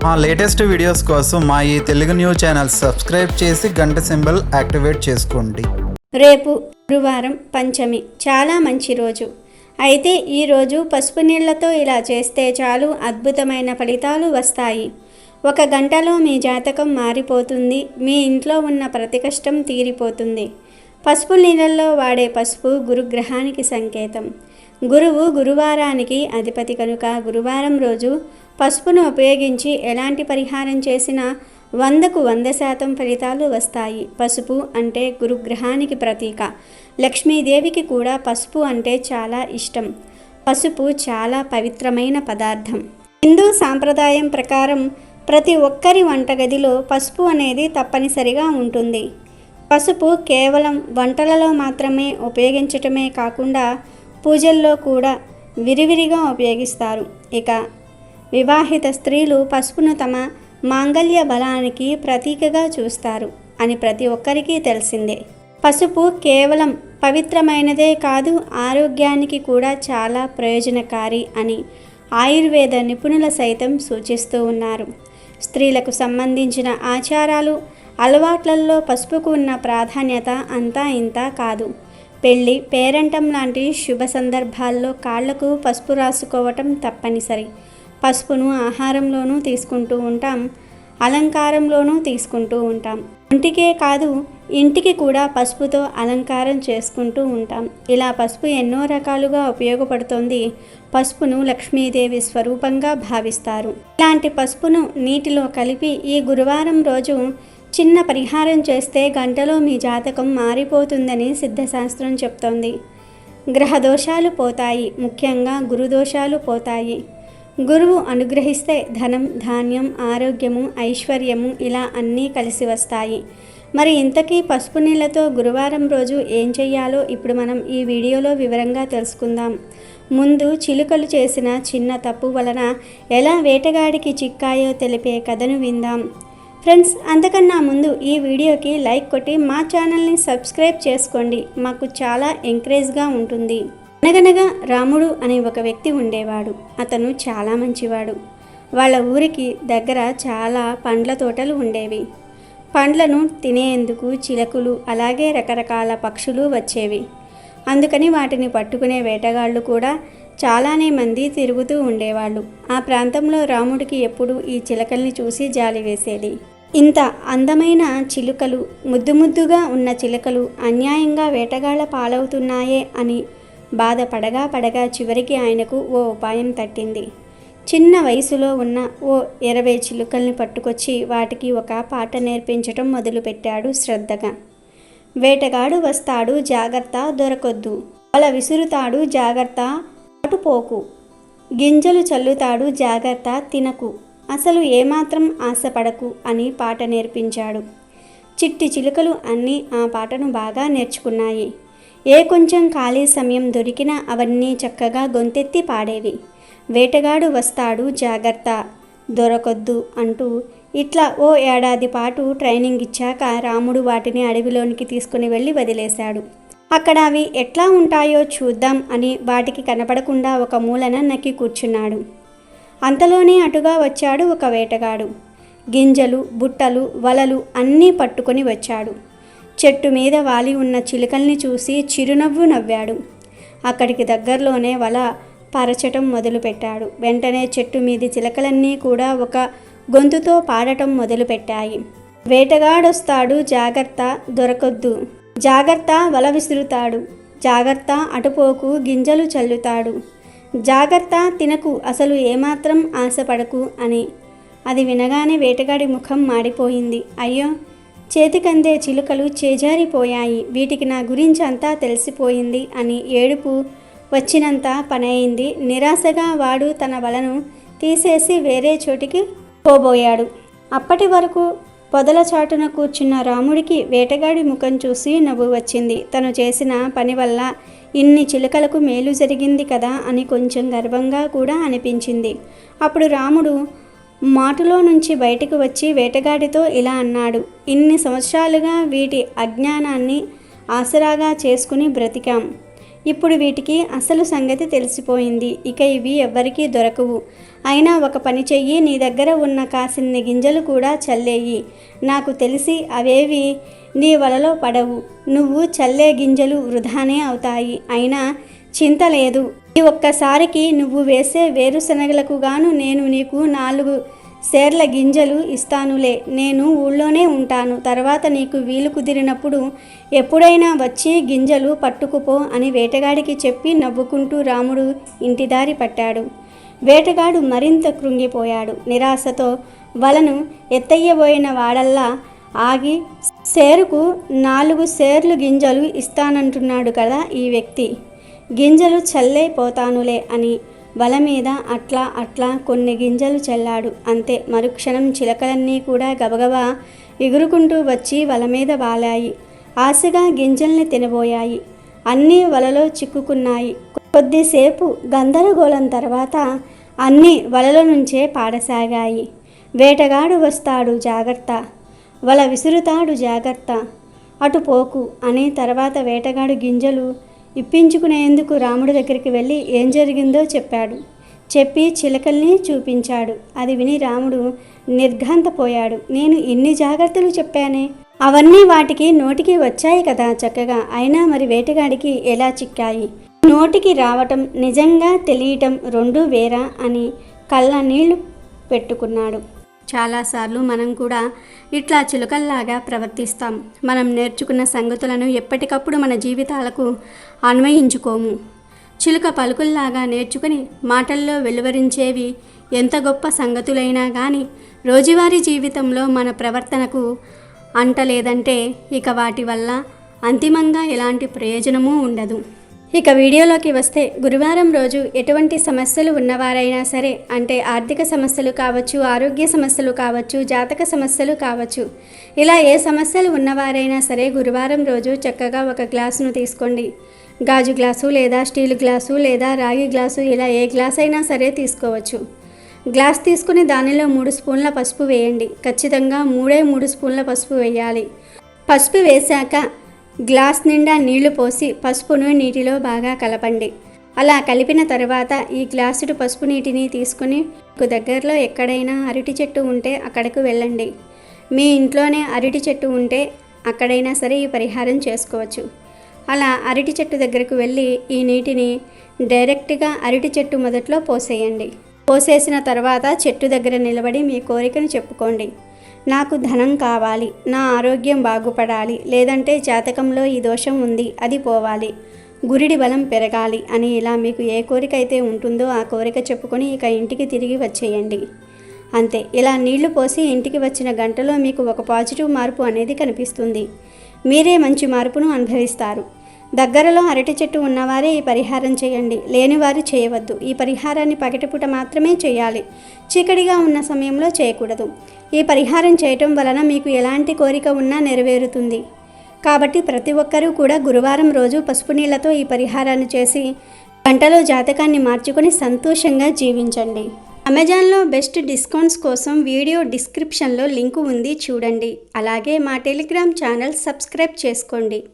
మా latest videos కోసం మా ఈ తెలుగు న్యూస్ ఛానల్ సబ్స్క్రైబ్ చేసి గంట సింబల్ యాక్టివేట్ చేసుకోండి. రేపు గురువారం పంచమి, చాలా మంచి రోజు. అయితే ఈరోజు పసుపు నీళ్లతో ఇలా చేస్తే చాలు అద్భుతమైన ఫలితాలు వస్తాయి. 1 గంటలో మీ జాతకం మారిపోతుంది. మీ ఇంట్లో ఉన్న ప్రతి కష్టం తీరిపోతుంది. పసుపు నీళ్ళల్లో వాడే పసుపు గురుగ్రహానికి సంకేతం. గురువు గురువారానికి అధిపతి కనుక గురువారం రోజు పసుపును ఉపయోగించి ఎలాంటి పరిహారం చేసినా 100కు 100% ఫలితాలు వస్తాయి. పసుపు అంటే గురుగ్రహానికి ప్రతీక. లక్ష్మీదేవికి కూడా పసుపు అంటే చాలా ఇష్టం. పసుపు చాలా పవిత్రమైన పదార్థం. హిందూ సాంప్రదాయం ప్రకారం ప్రతి ఒక్కరి వంటగదిలో పసుపు అనేది తప్పనిసరిగా ఉంటుంది. పసుపు కేవలం వంటలలో మాత్రమే ఉపయోగించటమే కాకుండా పూజల్లో కూడా విరివిరిగా ఉపయోగిస్తారు. ఇక వివాహిత స్త్రీలు పసుపును తమ మాంగళ్య బలానికి ప్రతీకగా చూస్తారు అని ప్రతి ఒక్కరికి తెలిసిందే. పసుపు కేవలం పవిత్రమైనదే కాదు, ఆరోగ్యానికి కూడా చాలా ప్రయోజనకారి అని ఆయుర్వేద నిపుణుల సైతం సూచిస్తూ ఉన్నారు. స్త్రీలకు సంబంధించిన ఆచారాలు, అలవాట్లలో పసుపుకు ఉన్న ప్రాధాన్యత అంతా ఇంతా కాదు. పెళ్ళి, పేరంటం లాంటి శుభ సందర్భాల్లో కాళ్లకు పసుపు రాసుకోవటం తప్పనిసరి. పసుపును ఆహారంలోనూ తీసుకుంటూ ఉంటాం, అలంకారంలోనూ తీసుకుంటూ ఉంటాం. ఒంటికే కాదు, ఇంటికి కూడా పసుపుతో అలంకారం చేసుకుంటూ ఉంటాం. ఇలా పసుపు ఎన్నో రకాలుగా ఉపయోగపడుతోంది. పసుపును లక్ష్మీదేవి స్వరూపంగా భావిస్తారు. ఇలాంటి పసుపును నీటిలో కలిపి ఈ గురువారం రోజు చిన్న పరిహారం చేస్తే గంటలో మీ జాతకం మారిపోతుందని సిద్ధశాస్త్రం చెప్తోంది. గ్రహ దోషాలు పోతాయి, ముఖ్యంగా గురుదోషాలు పోతాయి. గురువు అనుగ్రహిస్తే ధనం, ధాన్యం, ఆరోగ్యము, ఐశ్వర్యము ఇలా అన్నీ కలిసి వస్తాయి. మరి ఇంతకీ పసుపు నీళ్లతో గురువారం రోజు ఏం చెయ్యాలో ఇప్పుడు మనం ఈ వీడియోలో వివరంగా తెలుసుకుందాం. ముందు చిలుకలు చేసిన చిన్న తప్పు వలన ఎలా వేటగాడికి చిక్కాయో తెలిపే కథను విందాం. ఫ్రెండ్స్, అంతకన్నా ముందు ఈ వీడియోకి లైక్ కొట్టి మా ఛానల్ని సబ్స్క్రైబ్ చేసుకోండి. మాకు చాలా ఎంకరేజ్గా ఉంటుంది. అనగనగా రాముడు అనే ఒక వ్యక్తి ఉండేవాడు. అతను చాలా మంచివాడు. వాళ్ళ ఊరికి దగ్గర చాలా పండ్ల తోటలు ఉండేవి. పండ్లను తినేందుకు చిలకలు అలాగే రకరకాల పక్షులు వచ్చేవి. అందుకని వాటిని పట్టుకునే వేటగాళ్ళు కూడా చాలానే మంది తిరుగుతూ ఉండేవాళ్ళు. ఆ ప్రాంతంలో రాముడికి ఎప్పుడూ ఈ చిలకల్ని చూసి జాలి వేసేది. ఇంత అందమైన చిలుకలు, ముద్దుగా ఉన్న చిలుకలు అన్యాయంగా వేటగాళ్ల పాలవుతున్నాయే అని బాధపడగా చివరికి ఆయనకు ఓ ఉపాయం తట్టింది. చిన్న వయసులో ఉన్న ఓ 20 చిలుకల్ని పట్టుకొచ్చి వాటికి ఒక పాట నేర్పించటం మొదలుపెట్టాడు శ్రద్ధగా. వేటగాడు వస్తాడు జాగ్రత్త, దొరకొద్దు. వల విసురుతాడు జాగ్రత్త, అటుపోకు. గింజలు చల్లుతాడు జాగ్రత్త, తినకు. అసలు ఏమాత్రం ఆశపడకు అని పాట నేర్పించాడు. చిట్టి చిలుకలు అన్నీ ఆ పాటను బాగా నేర్చుకున్నాయి. ఏ కొంచెం ఖాళీ సమయం దొరికినా అవన్నీ చక్కగా గొంతెత్తి పాడేవి. వేటగాడు వస్తాడు జాగ్రత్త, దొరకొద్దు అంటూ ఇట్లా ఓ ఏడాది పాటు ట్రైనింగ్ ఇచ్చాక రాముడు వాటిని అడవిలోనికి తీసుకుని వెళ్ళి వదిలేశాడు. అక్కడ అవి ఎట్లా ఉంటాయో చూద్దాం అని వాటికి కనపడకుండా ఒక మూలన నక్కి కూర్చున్నాడు. అంతలోనే అటుగా వచ్చాడు ఒక వేటగాడు. గింజలు, బుట్టలు, వలలు అన్నీ పట్టుకొని వచ్చాడు. చెట్టు మీద వాలి ఉన్న చిలుకల్ని చూసి చిరునవ్వు నవ్వాడు. అక్కడికి దగ్గరలోనే వల పరచటం మొదలుపెట్టాడు. వెంటనే చెట్టు మీది చిలకలన్నీ కూడా ఒక గొంతుతో పాడటం మొదలుపెట్టాయి. వేటగాడొస్తాడు జాగ్రత్త, దొరకొద్దు. జాగ్రత్త, వల విసురుతాడు. జాగ్రత్త, అటుపోకు. గింజలు చల్లుతాడు. జాగ్రత్త, తినకు. అసలు ఏమాత్రం ఆశపడకు అని. అది వినగానే వేటగాడి ముఖం మాడిపోయింది. అయ్యో, చేతికందే చిలుకలు చేజారిపోయాయి. వీటికి నా గురించి అంతా తెలిసిపోయింది అని ఏడుపు వచ్చినంత పనయింది. నిరాశగా వాడు తన వలను తీసేసి వేరే చోటికి పోబోయాడు. అప్పటి వరకు పొదల చాటున కూర్చున్న రాముడికి వేటగాడి ముఖం చూసి నవ్వు వచ్చింది. తను చేసిన పని వల్ల ఇన్ని చిలుకలకు మేలు జరిగింది కదా అని కొంచెం గర్వంగా కూడా అనిపించింది. అప్పుడు రాముడు మాటులో నుంచి బయటకు వచ్చి వేటగాడితో ఇలా అన్నాడు. ఇన్ని సంవత్సరాలుగా వీటి అజ్ఞానాన్ని ఆసరాగా చేసుకుని బ్రతికాం. ఇప్పుడు వీటికి అసలు సంగతి తెలిసిపోయింది. ఇక ఇవి ఎవ్వరికీ దొరకవు. అయినా ఒక పని చెయ్యి, నీ దగ్గర ఉన్న కాసిన్ని గింజలు కూడా చల్లేయి. నాకు తెలిసి అవేవి నీ వలలో పడవు. నువ్వు చల్లే గింజలు వృధానే అవుతాయి. అయినా చింత లేదు. ఈ ఒక్కసారికి నువ్వు వేసే వేరుశనగలకు గాను నేను నీకు 4 సేర్ల గింజలు ఇస్తానులే. నేను ఊళ్ళోనే ఉంటాను. తర్వాత నీకు వీలు కుదిరినప్పుడు ఎప్పుడైనా వచ్చి గింజలు పట్టుకుపో అని వేటగాడికి చెప్పి నవ్వుకుంటూ రాముడు ఇంటిదారి పట్టాడు. వేటగాడు మరింత కృంగిపోయాడు. నిరాశతో వలను ఎత్తయ్యబోయిన వాడల్లా ఆగి, సేరుకు 4 సేర్లు గింజలు ఇస్తానంటున్నాడు కదా ఈ వ్యక్తి, గింజలు చల్లైపోతానులే అని వల మీద అట్లా కొన్ని గింజలు చల్లాడు. అంతే, మరుక్షణం చిలకలన్నీ కూడా గబగబా ఎగురుకుంటూ వచ్చి వల మీద వాలాయి. ఆశగా గింజల్ని తినబోయాయి. అన్నీ వలలో చిక్కుకున్నాయి. కొద్దిసేపు గందరగోళం తర్వాత అన్నీ వలలో నుంచే పాడసాగాయి. వేటగాడు వస్తాడు, జాగ్రత్త, వల విసురుతాడు, జాగ్రత్త, అటు పోకు అని తర్వాత వేటగాడు గింజలు ఇప్పించుకునేందుకు రాముడి దగ్గరికి వెళ్ళి ఏం జరిగిందో చెప్పాడు. చెప్పి చిలకల్ని చూపించాడు. అది విని రాముడు నిర్ఘాంతపోయాడు. నేను ఇన్ని జాగ్రత్తలు చెప్పానే, అవన్నీ వాటికి నోటికి వచ్చాయి కదా చక్కగా, అయినా మరి వేటగాడికి ఎలా చిక్కాయి? నోటికి రావటం, నిజంగా తెలియటం రెండూ వేరా అని కళ్ళ నీళ్లు పెట్టుకున్నాడు. చాలాసార్లు మనం కూడా ఇట్లా చిలుకల్లాగా ప్రవర్తిస్తాం. మనం నేర్చుకున్న సంగతులను ఎప్పటికప్పుడు మన జీవితాలకు అన్వయించుకోము. చిలుక పలుకుల్లాగా నేర్చుకుని మాటల్లో వెలువరించేవి ఎంత గొప్ప సంగతులైనా కానీ రోజువారీ జీవితంలో మన ప్రవర్తనకు అంటలేదంటే ఇక వాటి వల్ల అంతిమంగా ఎలాంటి ప్రయోజనమూ ఉండదు. ఇక వీడియోలోకి వస్తే, గురువారం రోజు ఎటువంటి సమస్యలు ఉన్నవారైనా సరే, అంటే ఆర్థిక సమస్యలు కావచ్చు, ఆరోగ్య సమస్యలు కావచ్చు, జాతక సమస్యలు కావచ్చు, ఇలా ఏ సమస్యలు ఉన్నవారైనా సరే గురువారం రోజు చక్కగా ఒక గ్లాసును తీసుకోండి. గాజు గ్లాసు లేదా స్టీల్ గ్లాసు లేదా రాగి గ్లాసు, ఇలా ఏ గ్లాస్ అయినా సరే తీసుకోవచ్చు. గ్లాస్ తీసుకుని దానిలో 3 స్పూన్ల పసుపు వేయండి. ఖచ్చితంగా 3 స్పూన్ల పసుపు వేయాలి. పసుపు వేశాక గ్లాస్ నిండా నీళ్లు పోసి పసుపును నీటిలో బాగా కలపండి. అలా కలిపిన తర్వాత ఈ గ్లాసుడు పసుపు నీటిని తీసుకుని మీకు దగ్గరలో ఎక్కడైనా అరటి చెట్టు ఉంటే అక్కడకు వెళ్ళండి. మీ ఇంట్లోనే అరటి చెట్టు ఉంటే అక్కడైనా సరే ఈ పరిహారం చేసుకోవచ్చు. అలా అరటి చెట్టు దగ్గరకు వెళ్ళి ఈ నీటిని డైరెక్ట్గా అరటి చెట్టు మొదట్లో పోసేయండి. పోసేసిన తర్వాత చెట్టు దగ్గర నిలబడి మీ కోరికను చెప్పుకోండి. నాకు ధనం కావాలి, నా ఆరోగ్యం బాగుపడాలి, లేదంటే జాతకంలో ఈ దోషం ఉంది, అది పోవాలి, గురిడి బలం పెరగాలి అని ఇలా మీకు ఏ కోరిక అయితే ఉంటుందో ఆ కోరిక చెప్పుకొని ఇక ఇంటికి తిరిగి వచ్చేయండి. అంతే. ఇలా నీళ్లు పోసి ఇంటికి వచ్చిన గంటలో మీకు ఒక పాజిటివ్ మార్పు అనేది కనిపిస్తుంది. మీరే మంచి మార్పును అనుభవిస్తారు. దగ్గరలో అరటి చెట్టు ఉన్నవారే ఈ పరిహారం చేయండి. లేనివారు చేయవద్దు. ఈ పరిహారాన్ని పగటిపూట మాత్రమే చేయాలి. చీకటిగా ఉన్న సమయంలో చేయకూడదు. ఈ పరిహారం చేయటం వలన మీకు ఎలాంటి కోరిక ఉన్నా నెరవేరుతుంది. కాబట్టి ప్రతి ఒక్కరూ కూడా గురువారం రోజు పసుపు నీళ్లతో ఈ పరిహారాన్ని చేసి గంటలో జాతకాన్ని మార్చుకొని సంతోషంగా జీవించండి. అమెజాన్లో బెస్ట్ డిస్కౌంట్స్ కోసం వీడియో డిస్క్రిప్షన్లో లింకు ఉంది, చూడండి. అలాగే మా టెలిగ్రామ్ ఛానల్ సబ్స్క్రైబ్ చేసుకోండి.